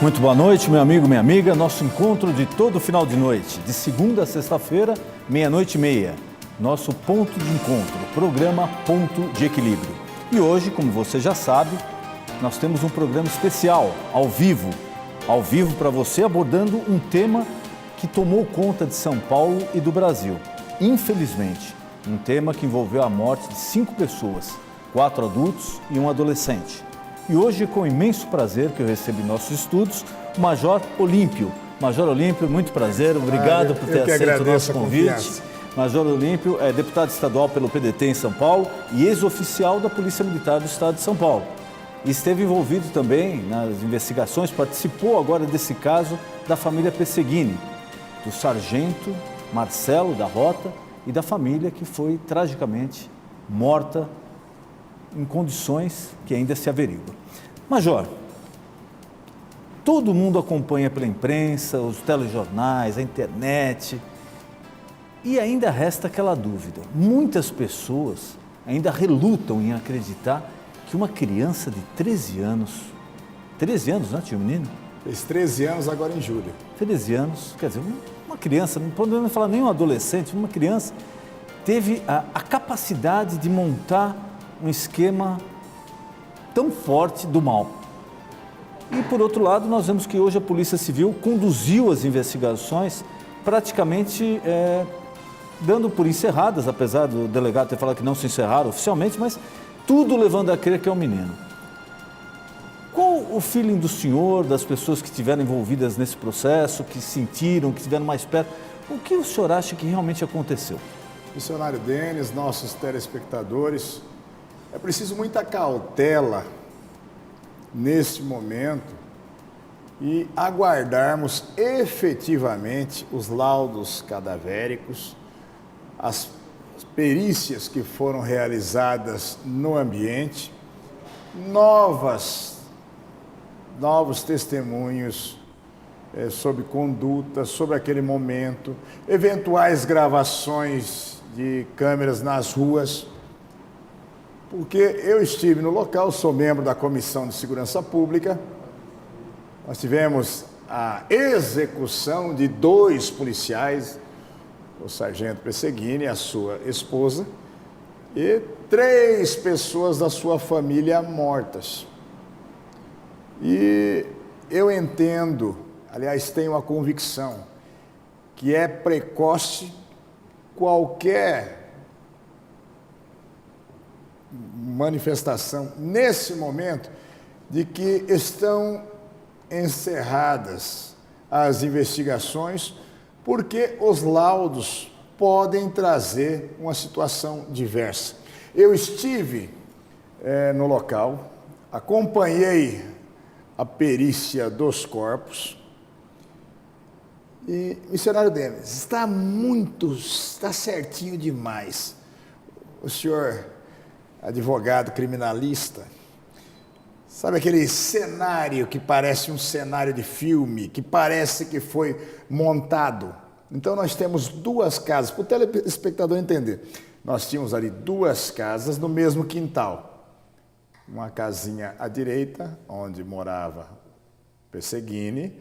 Muito boa noite, meu amigo, minha amiga. Nosso encontro de todo final de noite, de segunda a sexta-feira, meia-noite e meia. Nosso ponto de encontro, programa Ponto de Equilíbrio. E hoje, como você já sabe, nós temos um programa especial, ao vivo para você, abordando um tema que tomou conta de São Paulo e do Brasil. Infelizmente, um tema que envolveu a morte de 5 pessoas, 4 adultos e um adolescente. E hoje, com imenso prazer que eu recebo em nossos estudos, o Major Olímpio. Major Olímpio, muito prazer, obrigado por ter aceito o nosso convite. Major Olímpio é deputado estadual pelo PDT em São Paulo e ex-oficial da Polícia Militar do Estado de São Paulo. E esteve envolvido também nas investigações, participou agora desse caso da família Pesseguini, do sargento Marcelo da Rota e da família que foi tragicamente morta em condições que ainda se averiguam. Major, todo mundo acompanha pela imprensa, os telejornais, a internet, e ainda resta aquela dúvida. Muitas pessoas ainda relutam em acreditar que uma criança de 13 anos, né, tio menino? Fez 13 anos agora em julho. 13 anos, quer dizer, uma criança, não podemos falar nem um adolescente, uma criança teve a capacidade de montar um esquema tão forte do mal. E, por outro lado, nós vemos que hoje a Polícia Civil conduziu as investigações praticamente dando por encerradas, apesar do delegado ter falado que não se encerraram oficialmente, mas tudo levando a crer que é um menino. Qual o feeling do senhor, das pessoas que estiveram envolvidas nesse processo, que sentiram, que estiveram mais perto? O que o senhor acha que realmente aconteceu? Missionário Denis, nossos telespectadores, é preciso muita cautela neste momento e aguardarmos efetivamente os laudos cadavéricos, as perícias que foram realizadas no ambiente, novos testemunhos sobre conduta, sobre aquele momento, eventuais gravações de câmeras nas ruas, porque eu estive no local, sou membro da Comissão de Segurança Pública. Nós tivemos a execução de 2 policiais, o sargento Pesseguini e a sua esposa, e 3 pessoas da sua família mortas. E eu entendo, aliás, tenho a convicção, que é precoce qualquer manifestação nesse momento de que estão encerradas as investigações, porque os laudos podem trazer uma situação diversa. Eu estive no local, acompanhei a perícia dos corpos e, missionário Denis, está certinho demais. O senhor advogado criminalista, sabe aquele cenário que parece um cenário de filme, que parece que foi montado? Então nós temos 2 casas, para o telespectador entender, nós tínhamos ali 2 casas no mesmo quintal. Uma casinha à direita, onde morava Pesseguini,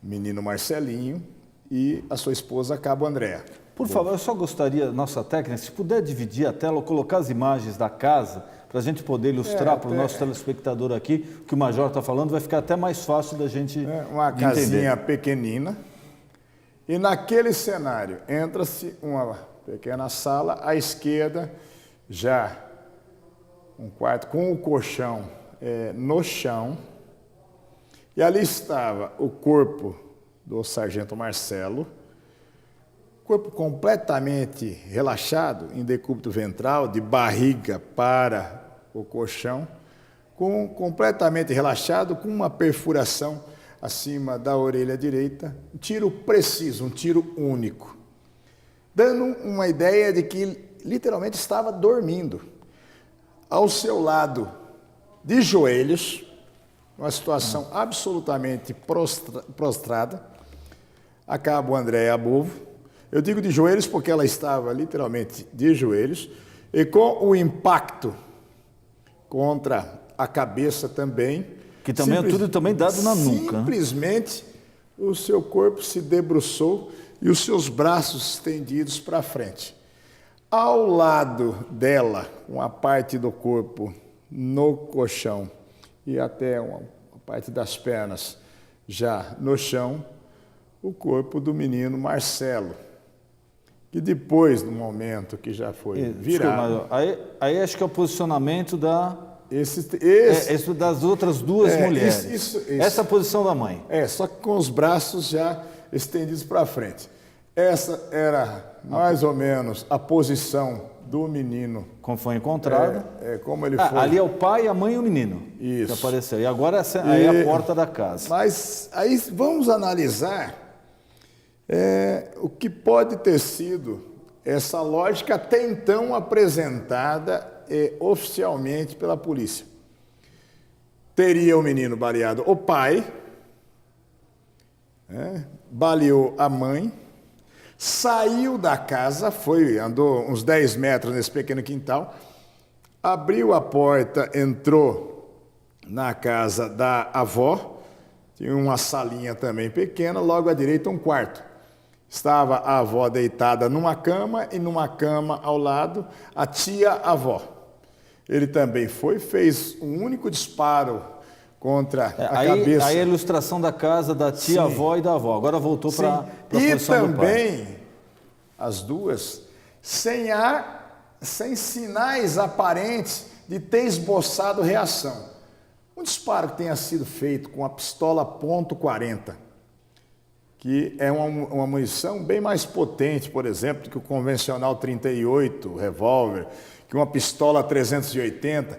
menino Marcelinho e a sua esposa, Cabo Andréa. Por favor, eu só gostaria, nossa técnica, se puder dividir a tela ou colocar as imagens da casa, para a gente poder ilustrar para o nosso telespectador aqui, o que o Major está falando, vai ficar até mais fácil da gente uma casinha entender. Pequenina, e naquele cenário entra-se uma pequena sala, à esquerda já um quarto com o colchão no chão, e ali estava o corpo do sargento Marcelo, corpo completamente relaxado, em decúbito ventral, de barriga para o colchão, completamente relaxado, com uma perfuração acima da orelha direita, um tiro preciso, um tiro único, dando uma ideia de que literalmente estava dormindo. Ao seu lado, de joelhos, uma situação absolutamente prostrada, a Cabo Andréa Bovo. Eu digo de joelhos porque ela estava literalmente de joelhos e com o impacto contra a cabeça também, Que também é tudo também dado na nuca. Simplesmente o seu corpo se debruçou e os seus braços estendidos para frente. Ao lado dela, uma parte do corpo no colchão e até uma parte das pernas já no chão, o corpo do menino Marcelo, que depois, no momento que já foi virado... Desculpa, aí acho que é o posicionamento Esse das outras duas mulheres. Isso. Essa é a posição da mãe. Só que com os braços já estendidos para frente. Essa era mais ou menos a posição do menino. Como foi encontrado. Como ele foi. Ali é o pai, a mãe e o menino. Isso. Que apareceu. E agora aí é a porta da casa. Mas aí vamos analisar o que pode ter sido essa lógica até então apresentada oficialmente pela polícia. Teria o menino baleado o pai, baleou a mãe, saiu da casa, andou uns 10 metros nesse pequeno quintal, abriu a porta, entrou na casa da avó, tinha uma salinha também pequena, logo à direita um quarto. Estava a avó deitada numa cama e numa cama ao lado a tia-avó. Ele também fez um único disparo contra a cabeça. Aí a ilustração da casa da tia-avó e da avó. Agora voltou para a posição do pai. E também as duas sem sinais aparentes de ter esboçado reação. Um disparo que tenha sido feito com a pistola .40, que é uma munição bem mais potente, por exemplo, que o convencional 38, revólver, que uma pistola 380,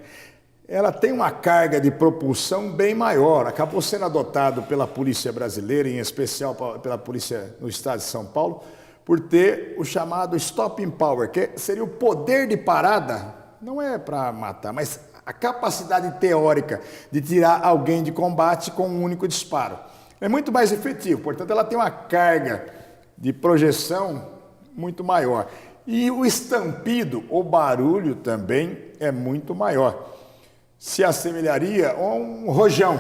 ela tem uma carga de propulsão bem maior. Acabou sendo adotado pela polícia brasileira, em especial pela polícia no estado de São Paulo, por ter o chamado stopping power, que seria o poder de parada, não é para matar, mas a capacidade teórica de tirar alguém de combate com um único disparo. É muito mais efetivo, portanto, ela tem uma carga de projeção muito maior. E o estampido, o barulho também é muito maior. Se assemelharia a um rojão.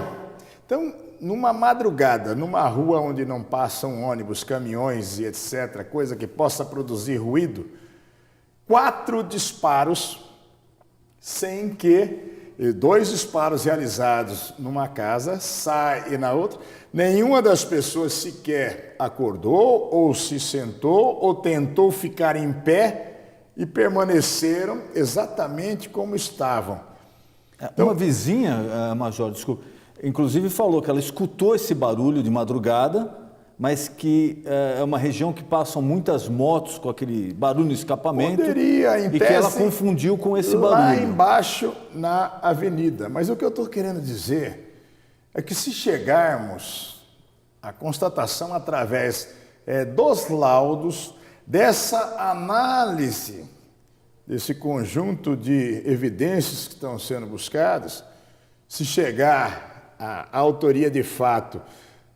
Então, numa madrugada, numa rua onde não passam ônibus, caminhões e etc., coisa que possa produzir ruído, 4 disparos, sem que 2 disparos realizados numa casa, sai e na outra, nenhuma das pessoas sequer acordou, ou se sentou, ou tentou ficar em pé e permaneceram exatamente como estavam. Então, uma vizinha, Major, desculpa, inclusive falou que ela escutou esse barulho de madrugada, mas que é uma região que passam muitas motos com aquele barulho no escapamento. Poderia, em e tese, que ela confundiu com esse barulho. Lá embaixo na avenida. Mas o que eu estou querendo dizer é que se chegarmos à constatação através dos laudos, dessa análise, desse conjunto de evidências que estão sendo buscadas, se chegar à autoria de fato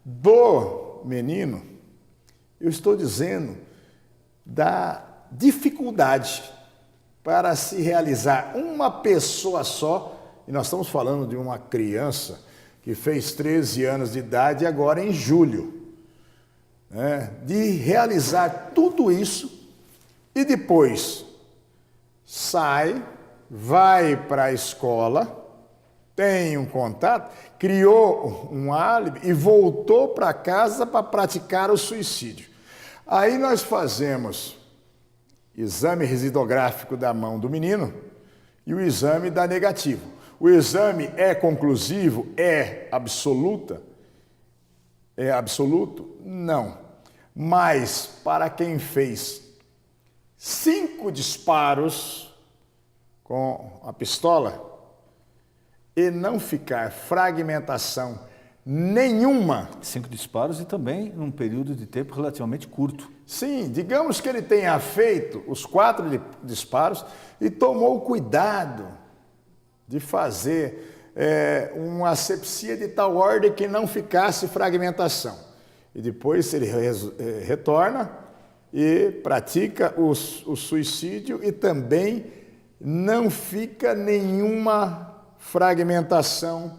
do menino, eu estou dizendo da dificuldade para se realizar uma pessoa só, e nós estamos falando de uma criança que fez 13 anos de idade agora em julho, de realizar tudo isso e depois sai, vai para a escola, tem um contato, criou um álibi e voltou para casa para praticar o suicídio. Aí nós fazemos exame residográfico da mão do menino e o exame dá negativo. O exame é conclusivo? É absoluto? Não. Mas para quem fez 5 disparos com a pistola, e não ficar fragmentação nenhuma. 5 disparos e também num período de tempo relativamente curto. Sim, digamos que ele tenha feito os 4 disparos e tomou cuidado de fazer uma asepsia de tal ordem que não ficasse fragmentação. E depois ele retorna e pratica o suicídio e também não fica nenhuma fragmentação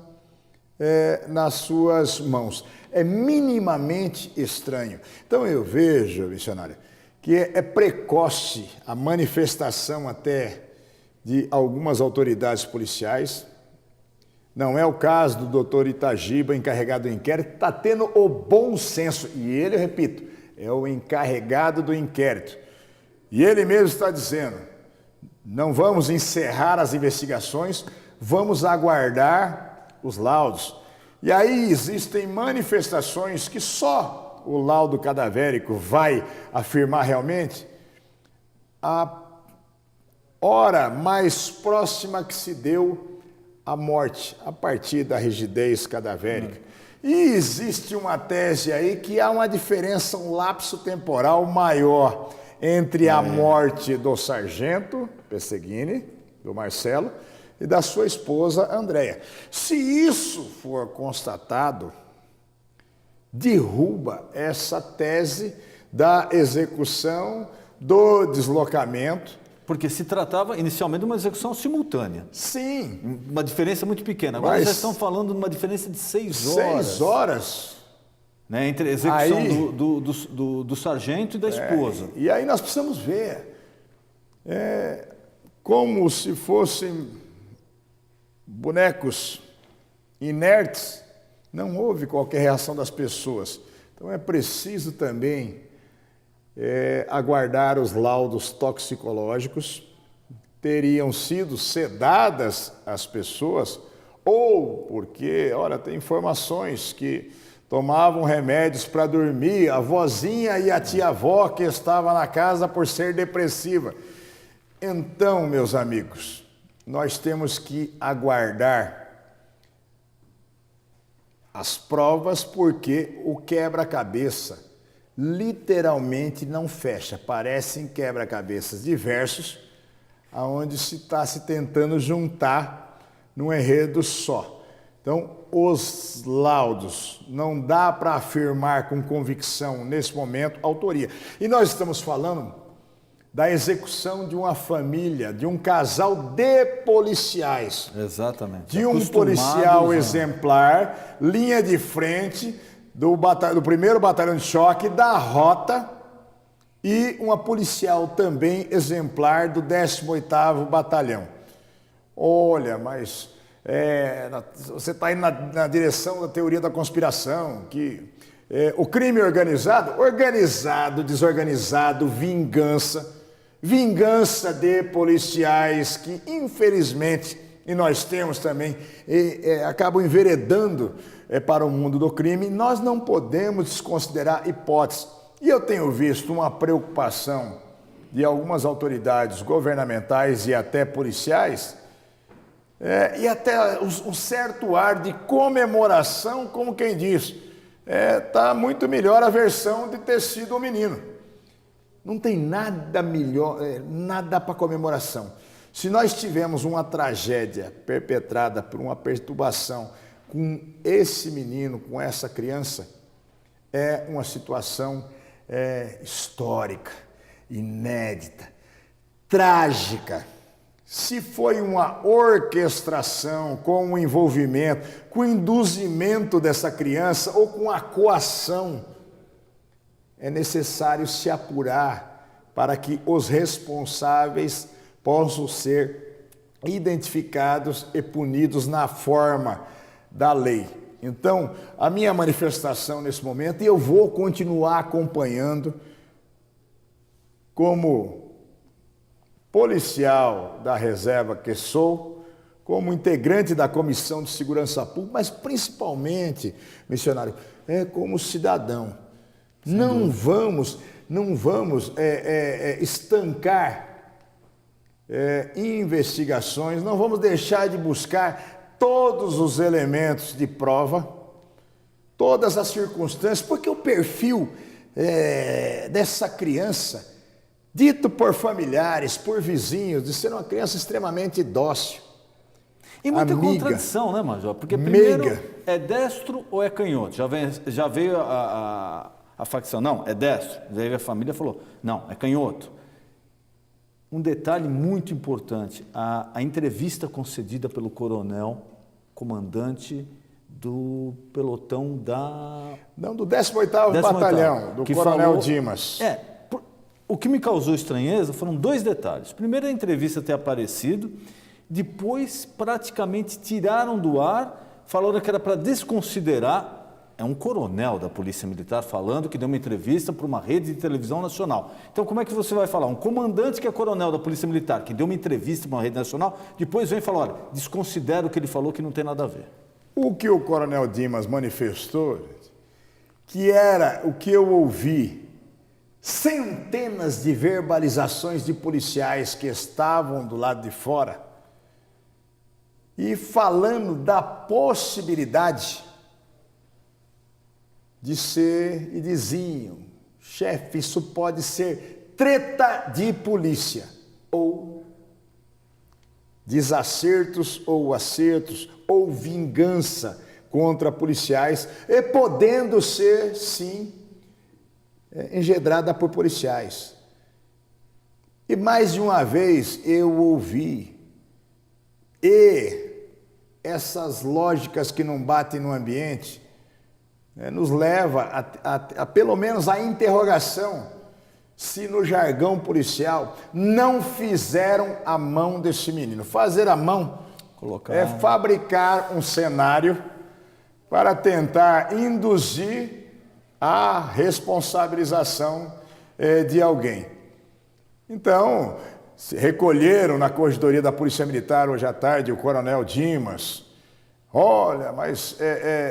nas suas mãos. É minimamente estranho. Então eu vejo, missionário, que é precoce a manifestação até de algumas autoridades policiais. Não é o caso do doutor Itagiba, encarregado do inquérito, está tendo o bom senso. E ele, eu repito, é o encarregado do inquérito. E ele mesmo está dizendo, não vamos encerrar as investigações, vamos aguardar os laudos. E aí existem manifestações que só o laudo cadavérico vai afirmar realmente a hora mais próxima que se deu à morte, a partir da rigidez cadavérica. E existe uma tese aí que há uma diferença, um lapso temporal maior entre a morte do sargento Pesseguini, do Marcelo, e da sua esposa Andréia. Se isso for constatado, derruba essa tese da execução, do deslocamento. Porque se tratava inicialmente de uma execução simultânea. Sim. Uma diferença muito pequena. Agora já estão falando de uma diferença de 6 horas. 6 horas. Né, entre a execução do sargento e da esposa. E aí nós precisamos ver. Como se fossem bonecos inertes, não houve qualquer reação das pessoas. Então é preciso também aguardar os laudos toxicológicos. Teriam sido sedadas as pessoas, ou porque, olha, tem informações que tomavam remédios para dormir, a vozinha e a tia-avó que estava na casa por ser depressiva. Então, meus amigos, nós temos que aguardar as provas, porque o quebra-cabeça literalmente não fecha. Parecem quebra-cabeças diversos, onde se está se tentando juntar num enredo só. Então, os laudos, não dá para afirmar com convicção, nesse momento, autoria. E nós estamos falando da execução de uma família, de um casal de policiais. Exatamente. De um policial exemplar, linha de frente do 1º Batalhão de Choque, da Rota, e uma policial também exemplar do 18º Batalhão. Olha, mas você está indo na direção da teoria da conspiração, que o crime organizado, desorganizado, vingança de policiais que, infelizmente, e nós temos também, acabam enveredando para o mundo do crime. Nós não podemos desconsiderar hipóteses. E eu tenho visto uma preocupação de algumas autoridades governamentais e até policiais, e até um certo ar de comemoração, como quem diz, está muito melhor a versão de ter sido um menino. Não tem nada melhor, nada para comemoração. Se nós tivemos uma tragédia perpetrada por uma perturbação com esse menino, com essa criança, é uma situação histórica, inédita, trágica. Se foi uma orquestração com o envolvimento, com o induzimento dessa criança ou com a coação, é necessário se apurar para que os responsáveis possam ser identificados e punidos na forma da lei. Então, a minha manifestação nesse momento, e eu vou continuar acompanhando como policial da reserva que sou, como integrante da Comissão de Segurança Pública, mas principalmente, missionário, como cidadão. Não vamos estancar investigações, não vamos deixar de buscar todos os elementos de prova, todas as circunstâncias, porque o perfil dessa criança, dito por familiares, por vizinhos, de ser uma criança extremamente dócil. E muita contradição, né, Major? Porque primeiro é destro ou é canhoto? Já veio a facção, não, é destro. Daí a família falou, não, é canhoto. Um detalhe muito importante, a entrevista concedida pelo coronel, comandante do pelotão da... Não, do 18º Batalhão, do Coronel Dimas. O que me causou estranheza foram dois detalhes. Primeiro, a entrevista ter aparecido, depois praticamente tiraram do ar, falaram que era para desconsiderar. É um coronel da Polícia Militar falando que deu uma entrevista para uma rede de televisão nacional. Então, como é que você vai falar? Um comandante que é coronel da Polícia Militar, que deu uma entrevista para uma rede nacional, depois vem falar, olha, desconsidera o que ele falou, que não tem nada a ver. O que o Coronel Dimas manifestou, que era o que eu ouvi, centenas de verbalizações de policiais que estavam do lado de fora e falando da possibilidade de ser, e diziam, chefe, isso pode ser treta de polícia, ou desacertos ou acertos, ou vingança contra policiais, e podendo ser, sim, engedrada por policiais. E mais de uma vez eu ouvi, e essas lógicas que não batem no ambiente, nos leva a pelo menos a interrogação se no jargão policial não fizeram a mão desse menino. Fazer a mão é fabricar um cenário para tentar induzir a responsabilização de alguém. Então, se recolheram na corredoria da Polícia Militar hoje à tarde o Coronel Dimas. Olha, mas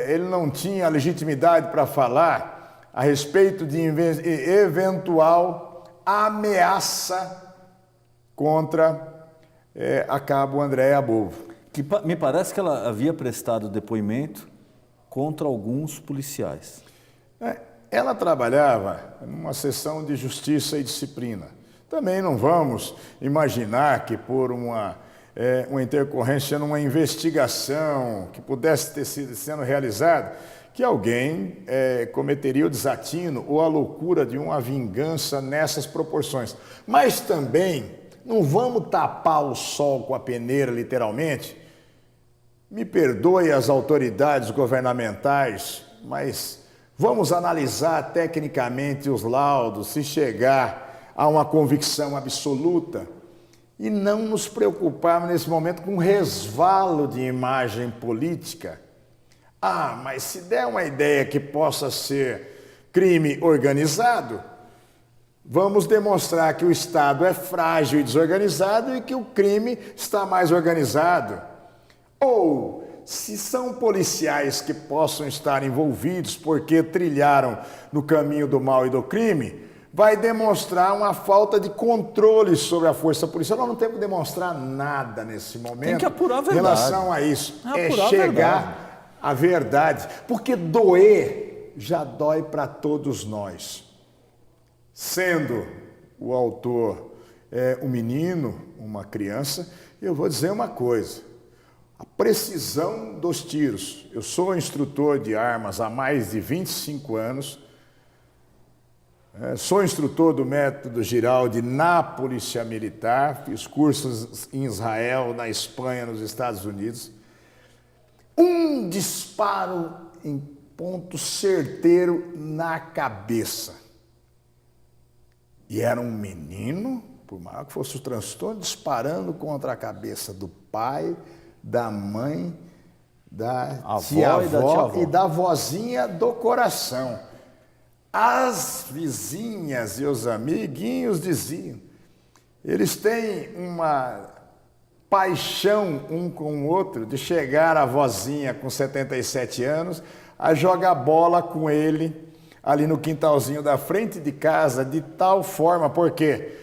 ele não tinha legitimidade para falar a respeito de eventual ameaça contra a cabo Andréa Bovo. Que me parece que ela havia prestado depoimento contra alguns policiais. Ela trabalhava numa seção de justiça e disciplina. Também não vamos imaginar que por uma intercorrência numa investigação que pudesse ter sido sendo realizada, que alguém cometeria o desatino ou a loucura de uma vingança nessas proporções. Mas também não vamos tapar o sol com a peneira, literalmente. Me perdoe as autoridades governamentais, mas vamos analisar tecnicamente os laudos, se chegar a uma convicção absoluta, e não nos preocuparmos nesse momento com resvalo de imagem política. Mas se der uma ideia que possa ser crime organizado, vamos demonstrar que o Estado é frágil e desorganizado e que o crime está mais organizado. Ou, se são policiais que possam estar envolvidos porque trilharam no caminho do mal e do crime, vai demonstrar uma falta de controle sobre a força policial. Nós não temos que demonstrar nada nesse momento. Tem que apurar a verdade. Em relação a isso. É chegar à verdade. Porque doer já dói para todos nós. Sendo o autor um menino, uma criança, eu vou dizer uma coisa. A precisão dos tiros. Eu sou instrutor de armas há mais de 25 anos. Sou instrutor do método Giraldi na Polícia Militar, fiz cursos em Israel, na Espanha, nos Estados Unidos. Um disparo em ponto certeiro na cabeça. E era um menino, por maior que fosse o transtorno, disparando contra a cabeça do pai, da mãe, da tia-avó e da vozinha do coração. As vizinhas e os amiguinhos diziam, eles têm uma paixão um com o outro de chegar a vozinha com 77 anos a jogar bola com ele ali no quintalzinho da frente de casa de tal forma, porque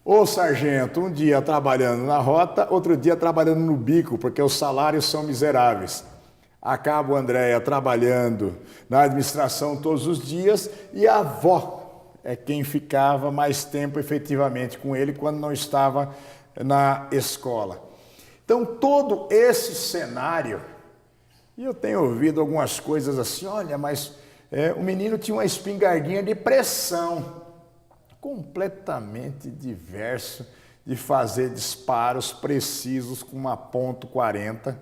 o sargento um dia trabalhando na rota, outro dia trabalhando no bico, porque os salários são miseráveis. A cabo Andréa trabalhando na administração todos os dias e a avó é quem ficava mais tempo efetivamente com ele quando não estava na escola. Então, todo esse cenário, e eu tenho ouvido algumas coisas assim, olha, mas o menino tinha uma espingardinha de pressão, completamente diverso de fazer disparos precisos com uma .40.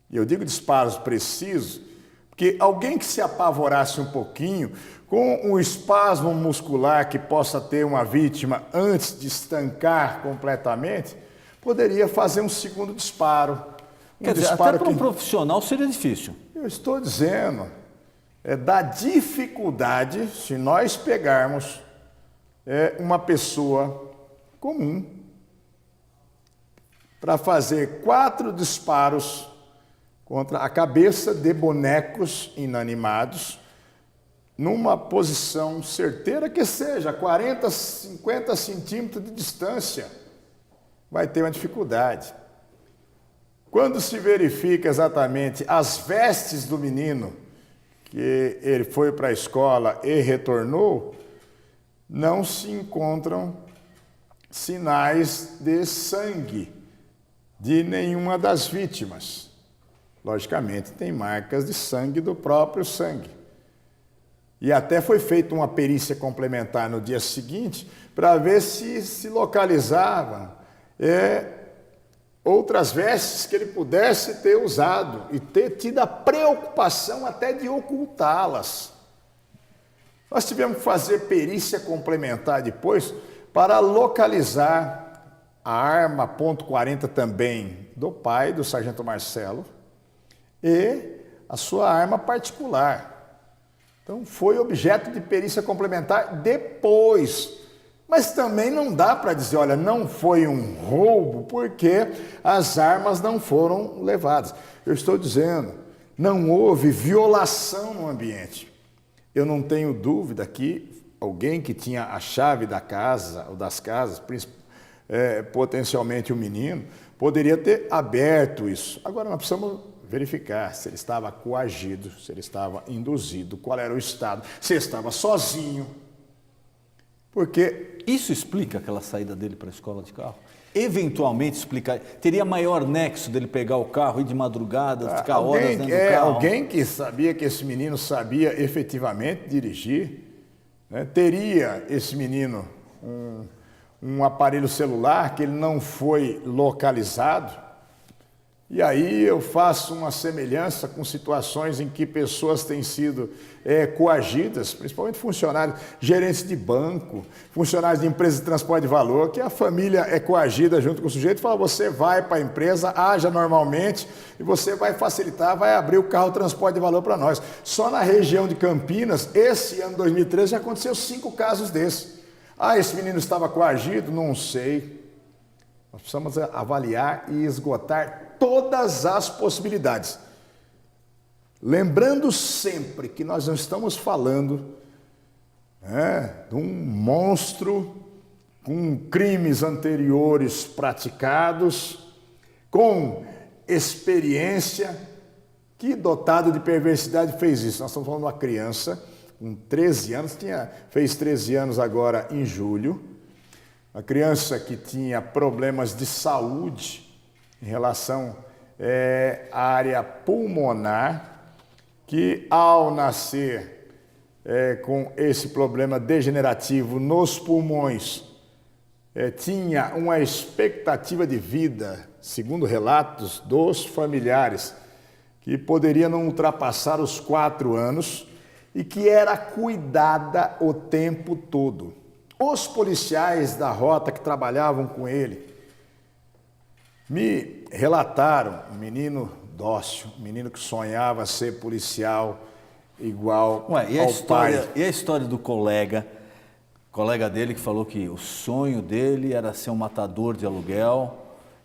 E eu digo disparos precisos, porque alguém que se apavorasse um pouquinho, com um espasmo muscular que possa ter uma vítima antes de estancar completamente, poderia fazer um segundo disparo. Quer dizer, até para um profissional seria difícil. Eu estou dizendo, da dificuldade, se nós pegarmos uma pessoa comum, para fazer 4 disparos contra a cabeça de bonecos inanimados, numa posição certeira que seja 40, 50 centímetros de distância, vai ter uma dificuldade. Quando se verifica exatamente as vestes do menino, que ele foi para a escola e retornou, não se encontram sinais de sangue de nenhuma das vítimas. Logicamente, tem marcas de sangue do próprio sangue. E até foi feita uma perícia complementar no dia seguinte para ver se localizavam outras vestes que ele pudesse ter usado e ter tido a preocupação até de ocultá-las. Nós tivemos que fazer perícia complementar depois para localizar a arma .40 também do pai, do sargento Marcelo, e a sua arma particular. Então, foi objeto de perícia complementar depois. Mas também não dá para dizer, olha, não foi um roubo, porque as armas não foram levadas. Eu estou dizendo, não houve violação no ambiente. Eu não tenho dúvida que alguém que tinha a chave da casa, ou das casas, potencialmente o menino, poderia ter aberto isso. Agora, nós precisamos verificar se ele estava coagido, se ele estava induzido, qual era o estado, se ele estava sozinho. Porque isso explica aquela saída dele para a escola de carro? Eventualmente explicar, teria maior nexo dele pegar o carro, ir de madrugada, ficar horas dentro do carro? Alguém que sabia que esse menino sabia efetivamente dirigir, né? Teria esse menino um aparelho celular que ele não foi localizado. E aí eu faço uma semelhança com situações em que pessoas têm sido coagidas, principalmente funcionários, gerentes de banco, funcionários de empresas de transporte de valor, que a família é coagida junto com o sujeito e fala, você vai para a empresa, haja normalmente e você vai facilitar, vai abrir o carro transporte de valor para nós. Só na região de Campinas, esse ano 2013, já aconteceu 5 casos desses. Esse menino estava coagido? Não sei. Nós precisamos avaliar e esgotar todas as possibilidades. Lembrando sempre que nós não estamos falando de um monstro com crimes anteriores praticados, com experiência, que dotado de perversidade fez isso. Nós estamos falando de uma criança com 13 anos, fez 13 anos agora em julho, uma criança que tinha problemas de saúde em relação à área pulmonar, que ao nascer com esse problema degenerativo nos pulmões, tinha uma expectativa de vida, segundo relatos dos familiares, que poderia não ultrapassar os 4 anos e que era cuidada o tempo todo. Os policiais da rota que trabalhavam com ele me relataram, um menino dócil, um menino que sonhava ser policial igual ao pai. E a história do colega dele que falou que o sonho dele era ser um matador de aluguel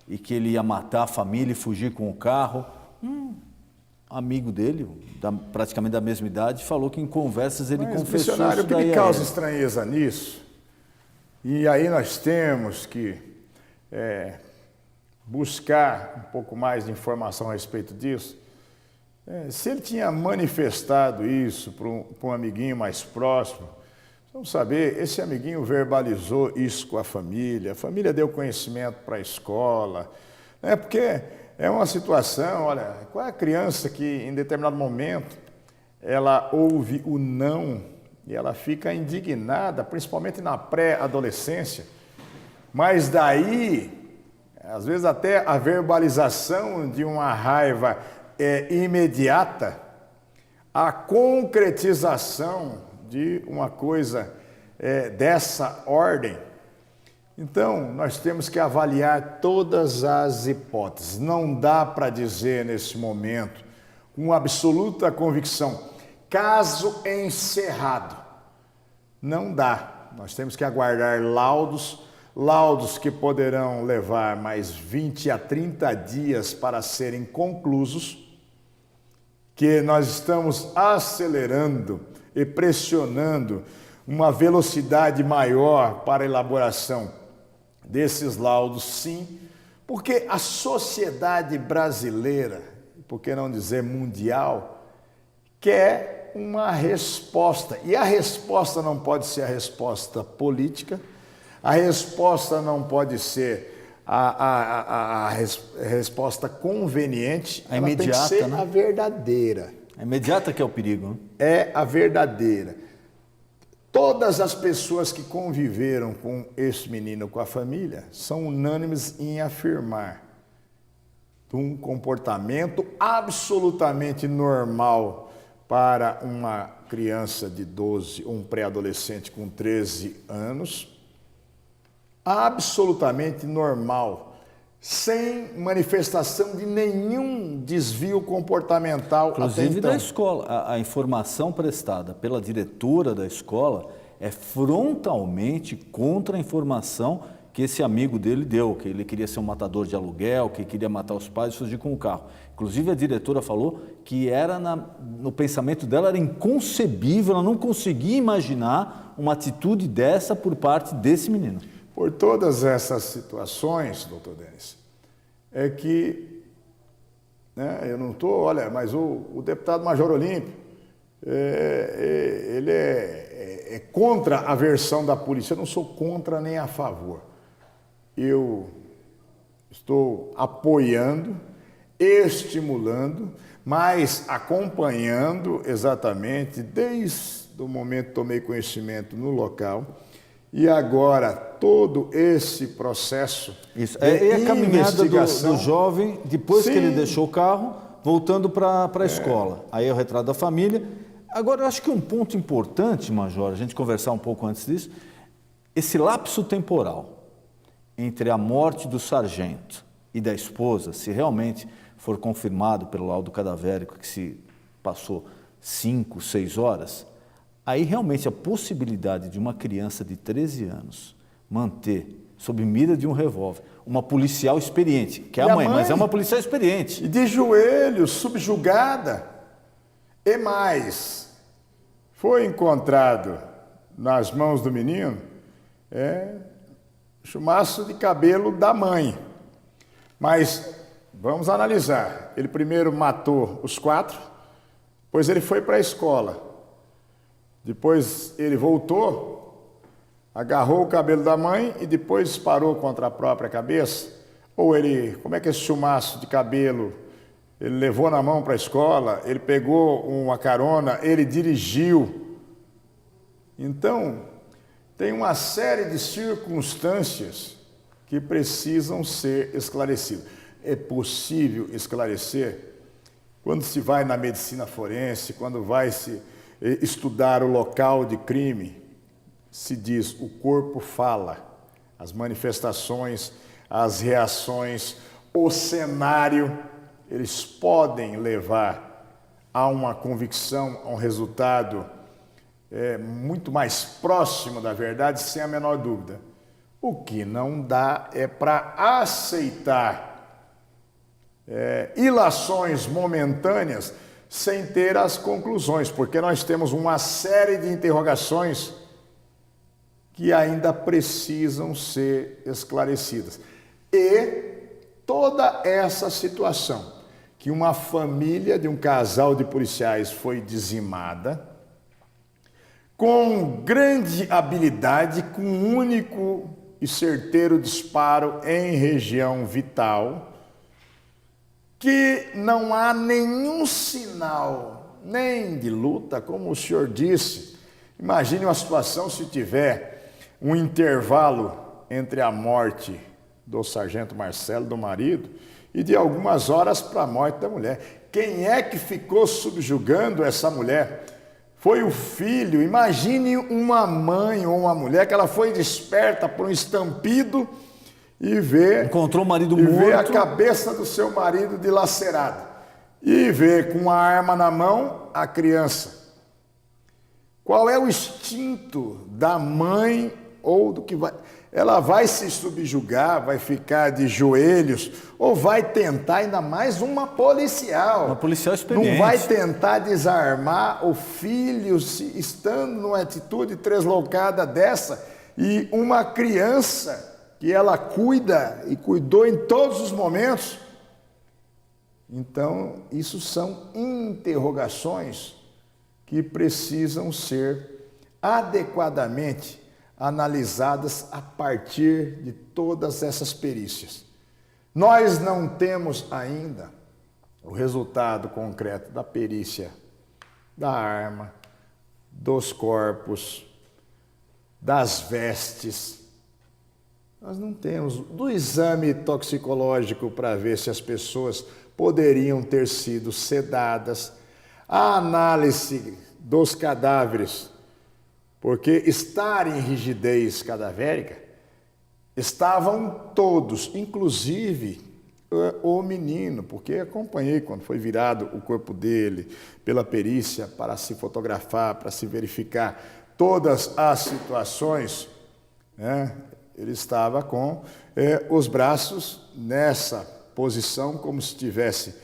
e que ele ia matar a família e fugir com o carro. Amigo dele, praticamente da mesma idade, falou que em conversas ele confessou isso. O que me causa estranheza nisso? E aí nós temos que buscar um pouco mais de informação a respeito disso. Se ele tinha manifestado isso para um amiguinho mais próximo, vamos saber, esse amiguinho verbalizou isso com a família deu conhecimento para a escola, porque é uma situação, olha, qual é a criança que em determinado momento ela ouve o não e ela fica indignada, principalmente na pré-adolescência, mas daí, às vezes até a verbalização de uma raiva imediata a concretização de uma coisa dessa ordem. Então, nós temos que avaliar todas as hipóteses. Não dá para dizer nesse momento, com absoluta convicção, caso encerrado. Não dá. Nós temos que aguardar laudos que poderão levar mais 20 a 30 dias para serem conclusos, que nós estamos acelerando e pressionando uma velocidade maior para a elaboração desses laudos, sim, porque a sociedade brasileira, por que não dizer mundial, quer uma resposta. E a resposta não pode ser a resposta política, a resposta não pode ser a resposta conveniente, a ela imediata, tem que ser, né? A verdadeira. A imediata que é o perigo, né? É a verdadeira. Todas as pessoas que conviveram com este menino, com a família, são unânimes em afirmar um comportamento absolutamente normal para uma criança de 12, um pré-adolescente com 13 anos, absolutamente normal, sem manifestação de nenhum desvio comportamental. Inclusive até então. da escola. A informação prestada pela diretora da escola é frontalmente contra a informação que esse amigo dele deu, que ele queria ser um matador de aluguel, que queria matar os pais e fugir com o carro. Inclusive a diretora falou que no pensamento dela era inconcebível, ela não conseguia imaginar uma atitude dessa por parte desse menino. Por todas essas situações, doutor Denis, é que, eu não estou, olha, mas o deputado Major Olímpio, ele é contra a versão da polícia. Eu não sou contra nem a favor. Eu estou apoiando, estimulando, mas acompanhando exatamente desde o momento que tomei conhecimento no local. E agora, todo esse processo Isso. É a caminhada do jovem, depois Sim. que ele deixou o carro, voltando para a escola. Aí é o retrato da família. Agora, eu acho que um ponto importante, Major, a gente conversar um pouco antes disso, esse lapso temporal entre a morte do sargento e da esposa, se realmente for confirmado pelo laudo cadavérico que se passou 5, 6 horas, aí realmente a possibilidade de uma criança de 13 anos manter sob mira de um revólver uma policial experiente, que é a mãe, mas é uma policial experiente. E de joelhos, subjugada. E mais, foi encontrado nas mãos do menino chumaço de cabelo da mãe. Mas vamos analisar. Ele primeiro matou os 4, depois ele foi para a escola. Depois ele voltou, agarrou o cabelo da mãe e depois disparou contra a própria cabeça. Ou ele, como é que esse chumaço de cabelo, ele levou na mão para a escola, ele pegou uma carona, ele dirigiu. Então, tem uma série de circunstâncias que precisam ser esclarecidas. É possível esclarecer quando se vai na medicina forense, quando vai se estudar o local de crime, se diz o corpo fala, as manifestações, as reações, o cenário, eles podem levar a uma convicção, a um resultado muito mais próximo da verdade, sem a menor dúvida. O que não dá é para aceitar ilações momentâneas sem ter as conclusões, porque nós temos uma série de interrogações que ainda precisam ser esclarecidas. E toda essa situação, que uma família de um casal de policiais foi dizimada, com grande habilidade, com um único e certeiro disparo em região vital, que não há nenhum sinal, nem de luta, como o senhor disse. Imagine uma situação se tiver um intervalo entre a morte do sargento Marcelo, do marido, e de algumas horas para a morte da mulher. quem é que ficou subjugando essa mulher? Foi o filho. Imagine uma mãe ou uma mulher que ela foi desperta por um estampido e encontrou o marido morto, vê a morto, cabeça do seu marido dilacerada e vê com a arma na mão a criança. Qual é o instinto da mãe ou do que vai... Ela vai se subjugar, vai ficar de joelhos ou vai tentar, ainda mais uma policial. Uma policial experiente. Não vai tentar desarmar o filho estando numa atitude translocada dessa e uma criança que ela cuida e cuidou em todos os momentos. Então, isso são interrogações que precisam ser adequadamente analisadas a partir de todas essas perícias. Nós não temos ainda o resultado concreto da perícia da arma, dos corpos, das vestes. Nós não temos do exame toxicológico para ver se as pessoas poderiam ter sido sedadas, a análise dos cadáveres, porque estar em rigidez cadavérica, estavam todos, inclusive o menino, porque acompanhei quando foi virado o corpo dele pela perícia para se fotografar, para se verificar todas as situações, né? Ele estava com os braços nessa posição, como se estivesse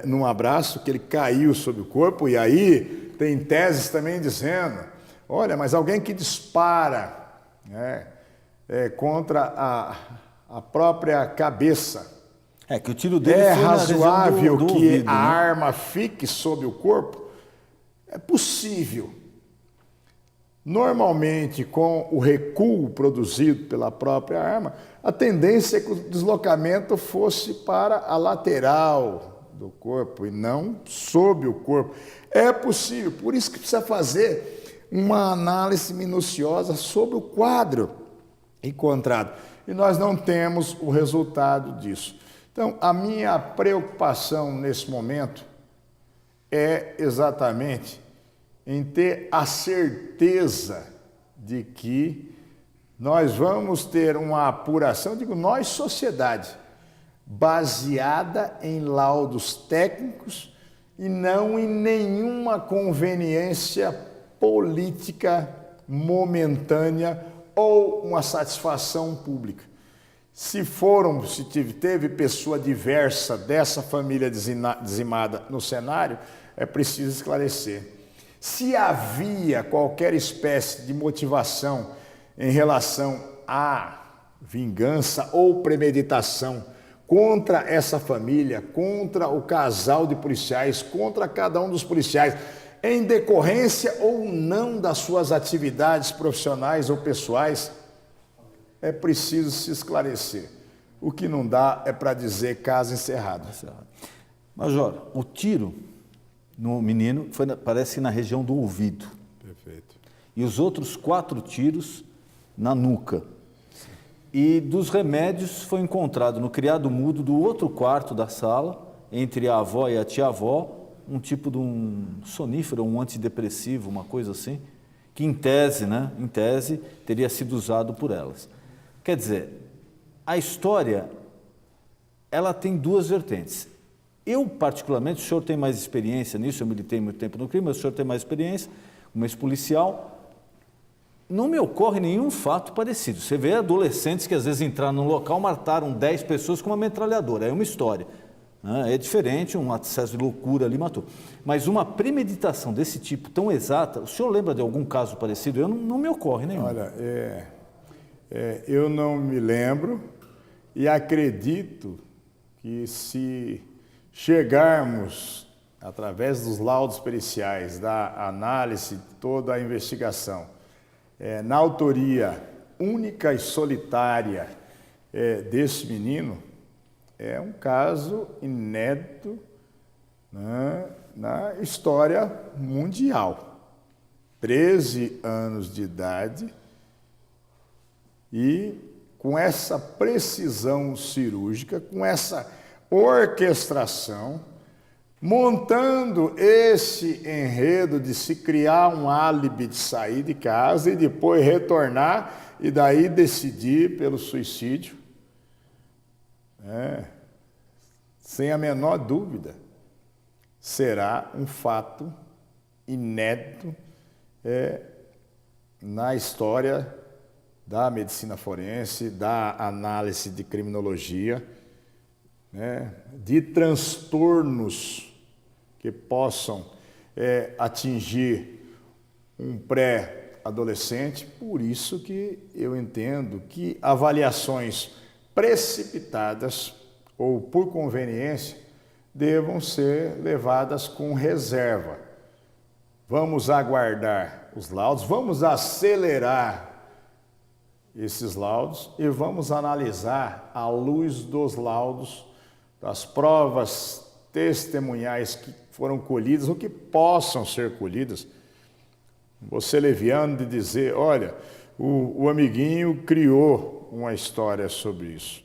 num abraço, que ele caiu sobre o corpo, e aí tem teses também dizendo, olha, mas alguém que dispara, né, contra a própria cabeça, que o tiro dele foi razoável do que ouvido, a né? arma fique sobre o corpo? É possível. Normalmente, com o recuo produzido pela própria arma, a tendência é que o deslocamento fosse para a lateral do corpo e não sob o corpo. É possível, por isso que precisa fazer uma análise minuciosa sobre o quadro encontrado. E nós não temos o resultado disso. Então, a minha preocupação nesse momento é exatamente em ter a certeza de que nós vamos ter uma apuração, digo nós, sociedade, baseada em laudos técnicos e não em nenhuma conveniência política momentânea ou uma satisfação pública. Se teve pessoa diversa dessa família dizimada no cenário, é preciso esclarecer. Se havia qualquer espécie de motivação em relação à vingança ou premeditação contra essa família, contra o casal de policiais, contra cada um dos policiais, em decorrência ou não das suas atividades profissionais ou pessoais, é preciso se esclarecer. O que não dá é para dizer caso encerrado. Major, o tiro no menino parece na região do ouvido. Perfeito. E os outros 4 tiros na nuca. Sim. E dos remédios foi encontrado no criado mudo do outro quarto da sala, entre a avó e a tia-avó, um tipo de um sonífero, um antidepressivo, uma coisa assim, que em tese, teria sido usado por elas. Quer dizer, a história, ela tem 2 vertentes. Eu, particularmente, o senhor tem mais experiência nisso, eu militei muito tempo no crime, mas o senhor tem mais experiência, como ex-policial, não me ocorre nenhum fato parecido. Você vê adolescentes que às vezes entraram num local, mataram 10 pessoas com uma metralhadora, é uma história. É diferente, um acesso de loucura ali matou. Mas uma premeditação desse tipo tão exata, o senhor lembra de algum caso parecido? Eu não me ocorre nenhum. Olha, eu não me lembro e acredito que se chegarmos, através dos laudos periciais, da análise de toda a investigação, na autoria única e solitária desse menino, é um caso inédito, né, na história mundial. 13 anos de idade e com essa precisão cirúrgica, com essa orquestração, montando esse enredo de se criar um álibi de sair de casa e depois retornar e daí decidir pelo suicídio. Sem a menor dúvida, será um fato inédito na história da medicina forense, da análise de criminologia, de transtornos que possam atingir um pré-adolescente. Por isso que eu entendo que avaliações precipitadas ou por conveniência devam ser levadas com reserva. Vamos aguardar os laudos, vamos acelerar esses laudos e vamos analisar à luz dos laudos, das provas testemunhais que foram colhidas ou que possam ser colhidas. Você leviano de dizer, olha, o amiguinho criou uma história sobre isso,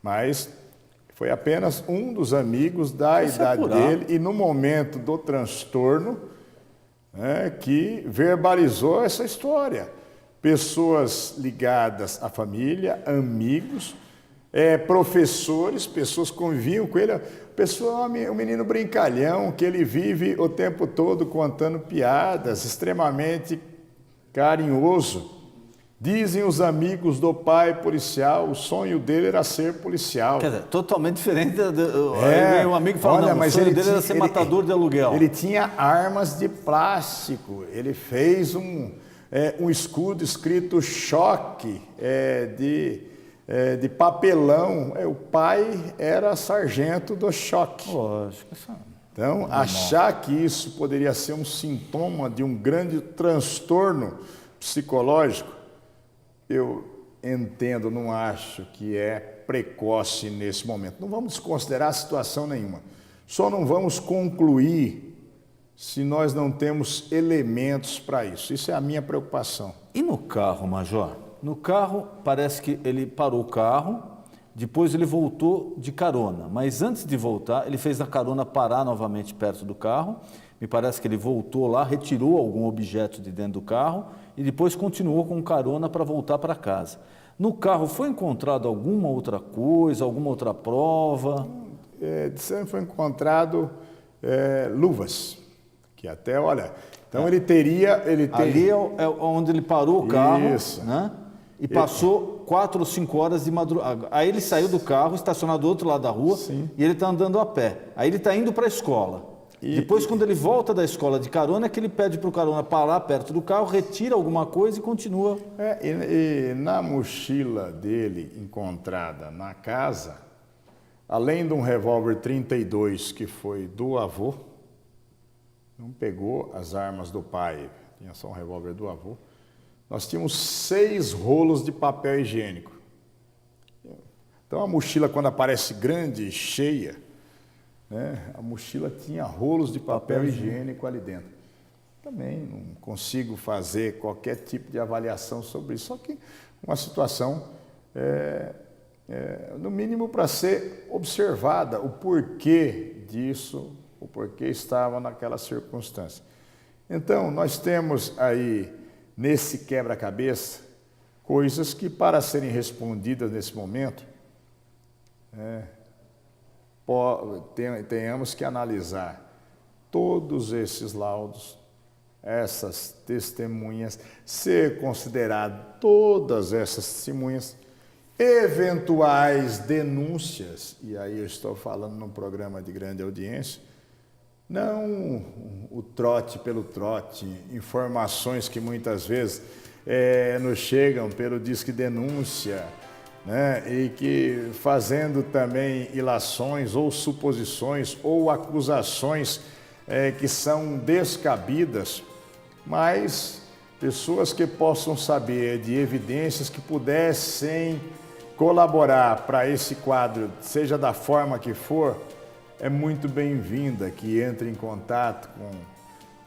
mas foi apenas um dos amigos da idade dele e no momento do transtorno que verbalizou essa história. Pessoas ligadas à família, amigos, professores, pessoas conviviam com ele. Pessoa, um menino brincalhão, que ele vive o tempo todo contando piadas, extremamente carinhoso. Dizem os amigos do pai policial, o sonho dele era ser policial. Quer dizer, totalmente diferente. Um amigo fala, olha, não, mas o sonho dele era ser matador de aluguel. Ele tinha armas de plástico, ele fez um escudo escrito choque de papelão. O pai era sargento do choque. Lógico. Então, achar que isso poderia ser um sintoma de um grande transtorno psicológico, eu entendo, não acho que é precoce nesse momento. Não vamos desconsiderar situação nenhuma. Só não vamos concluir se nós não temos elementos para isso. Isso é a minha preocupação. E no carro, Major? No carro, parece que ele parou o carro, depois ele voltou de carona. Mas antes de voltar, ele fez a carona parar novamente perto do carro. Me parece que ele voltou lá, retirou algum objeto de dentro do carro e depois continuou com carona para voltar para casa. No carro foi encontrado alguma outra coisa, alguma outra prova? Foi encontrado luvas, que até, olha, então ele teria... Ali é onde ele parou o carro, Isso. Né? E passou 4 ou 5 horas de madrugada. Aí ele saiu do carro, estacionado do outro lado da rua, Sim. E ele está andando a pé. Aí ele está indo para a escola. Depois, quando ele volta da escola de carona, é que ele pede para o carona parar perto do carro, retira alguma coisa e continua. E na mochila dele, encontrada na casa, além de um revólver 32 que foi do avô, não pegou as armas do pai, tinha só um revólver do avô, nós tínhamos 6 rolos de papel higiênico. Então a mochila, quando aparece grande, cheia, a mochila tinha rolos de papel higiênico ali dentro. Também não consigo fazer qualquer tipo de avaliação sobre isso, só que uma situação, no mínimo, para ser observada, o porquê disso, o porquê estava naquela circunstância. Então, nós temos aí, nesse quebra-cabeça, coisas que, para serem respondidas nesse momento, tenhamos que analisar todos esses laudos, essas testemunhas, ser considerado todas essas testemunhas, eventuais denúncias, e aí eu estou falando num programa de grande audiência, não o trote pelo trote, informações que muitas vezes nos chegam pelo Disque Denúncia, e que fazendo também ilações ou suposições ou acusações que são descabidas, mas pessoas que possam saber de evidências que pudessem colaborar para esse quadro, seja da forma que for, é muito bem-vinda que entre em contato com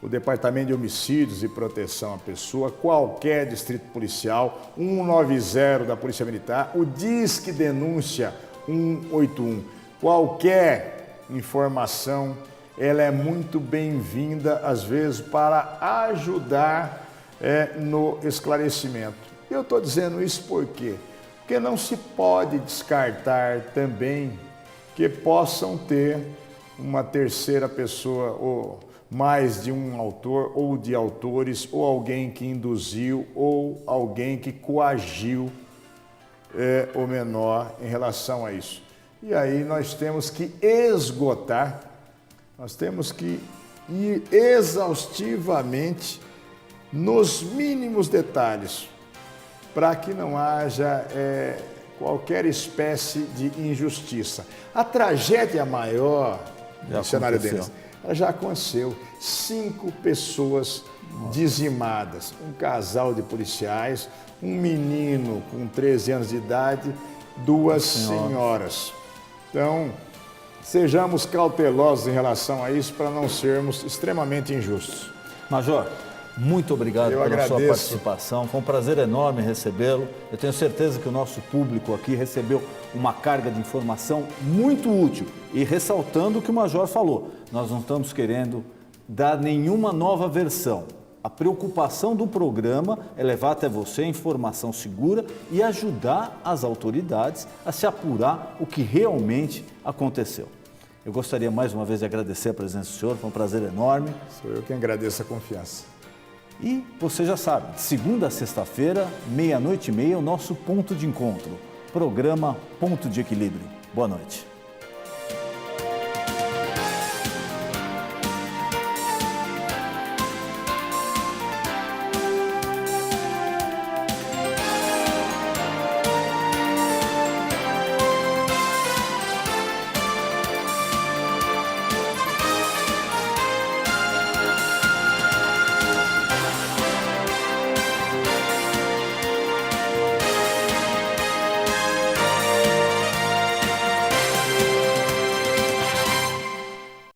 o Departamento de Homicídios e Proteção à Pessoa, qualquer distrito policial, 190 da Polícia Militar, o Disque Denúncia 181. Qualquer informação ela é muito bem-vinda, às vezes, para ajudar no esclarecimento. Eu estou dizendo isso por quê? Porque não se pode descartar também que possam ter uma terceira pessoa, ou mais de um autor, ou de autores, ou alguém que induziu, ou alguém que coagiu o menor em relação a isso. E aí nós temos que esgotar, nós temos que ir exaustivamente nos mínimos detalhes, para que não haja qualquer espécie de injustiça. A tragédia maior no cenário deles, ela já aconteceu. 5 pessoas dizimadas, um casal de policiais, um menino com 13 anos de idade, 2 senhoras. Então, sejamos cautelosos em relação a isso para não sermos extremamente injustos. Major, muito obrigado pela sua participação. Foi um prazer enorme recebê-lo. Eu tenho certeza que o nosso público aqui recebeu uma carga de informação muito útil. E ressaltando o que o Major falou, nós não estamos querendo dar nenhuma nova versão. A preocupação do programa é levar até você informação segura e ajudar as autoridades a se apurar o que realmente aconteceu. Eu gostaria mais uma vez de agradecer a presença do senhor, foi um prazer enorme. Sou eu quem agradeço a confiança. E você já sabe, de segunda a sexta-feira, 00:30, o nosso ponto de encontro. Programa Ponto de Equilíbrio. Boa noite.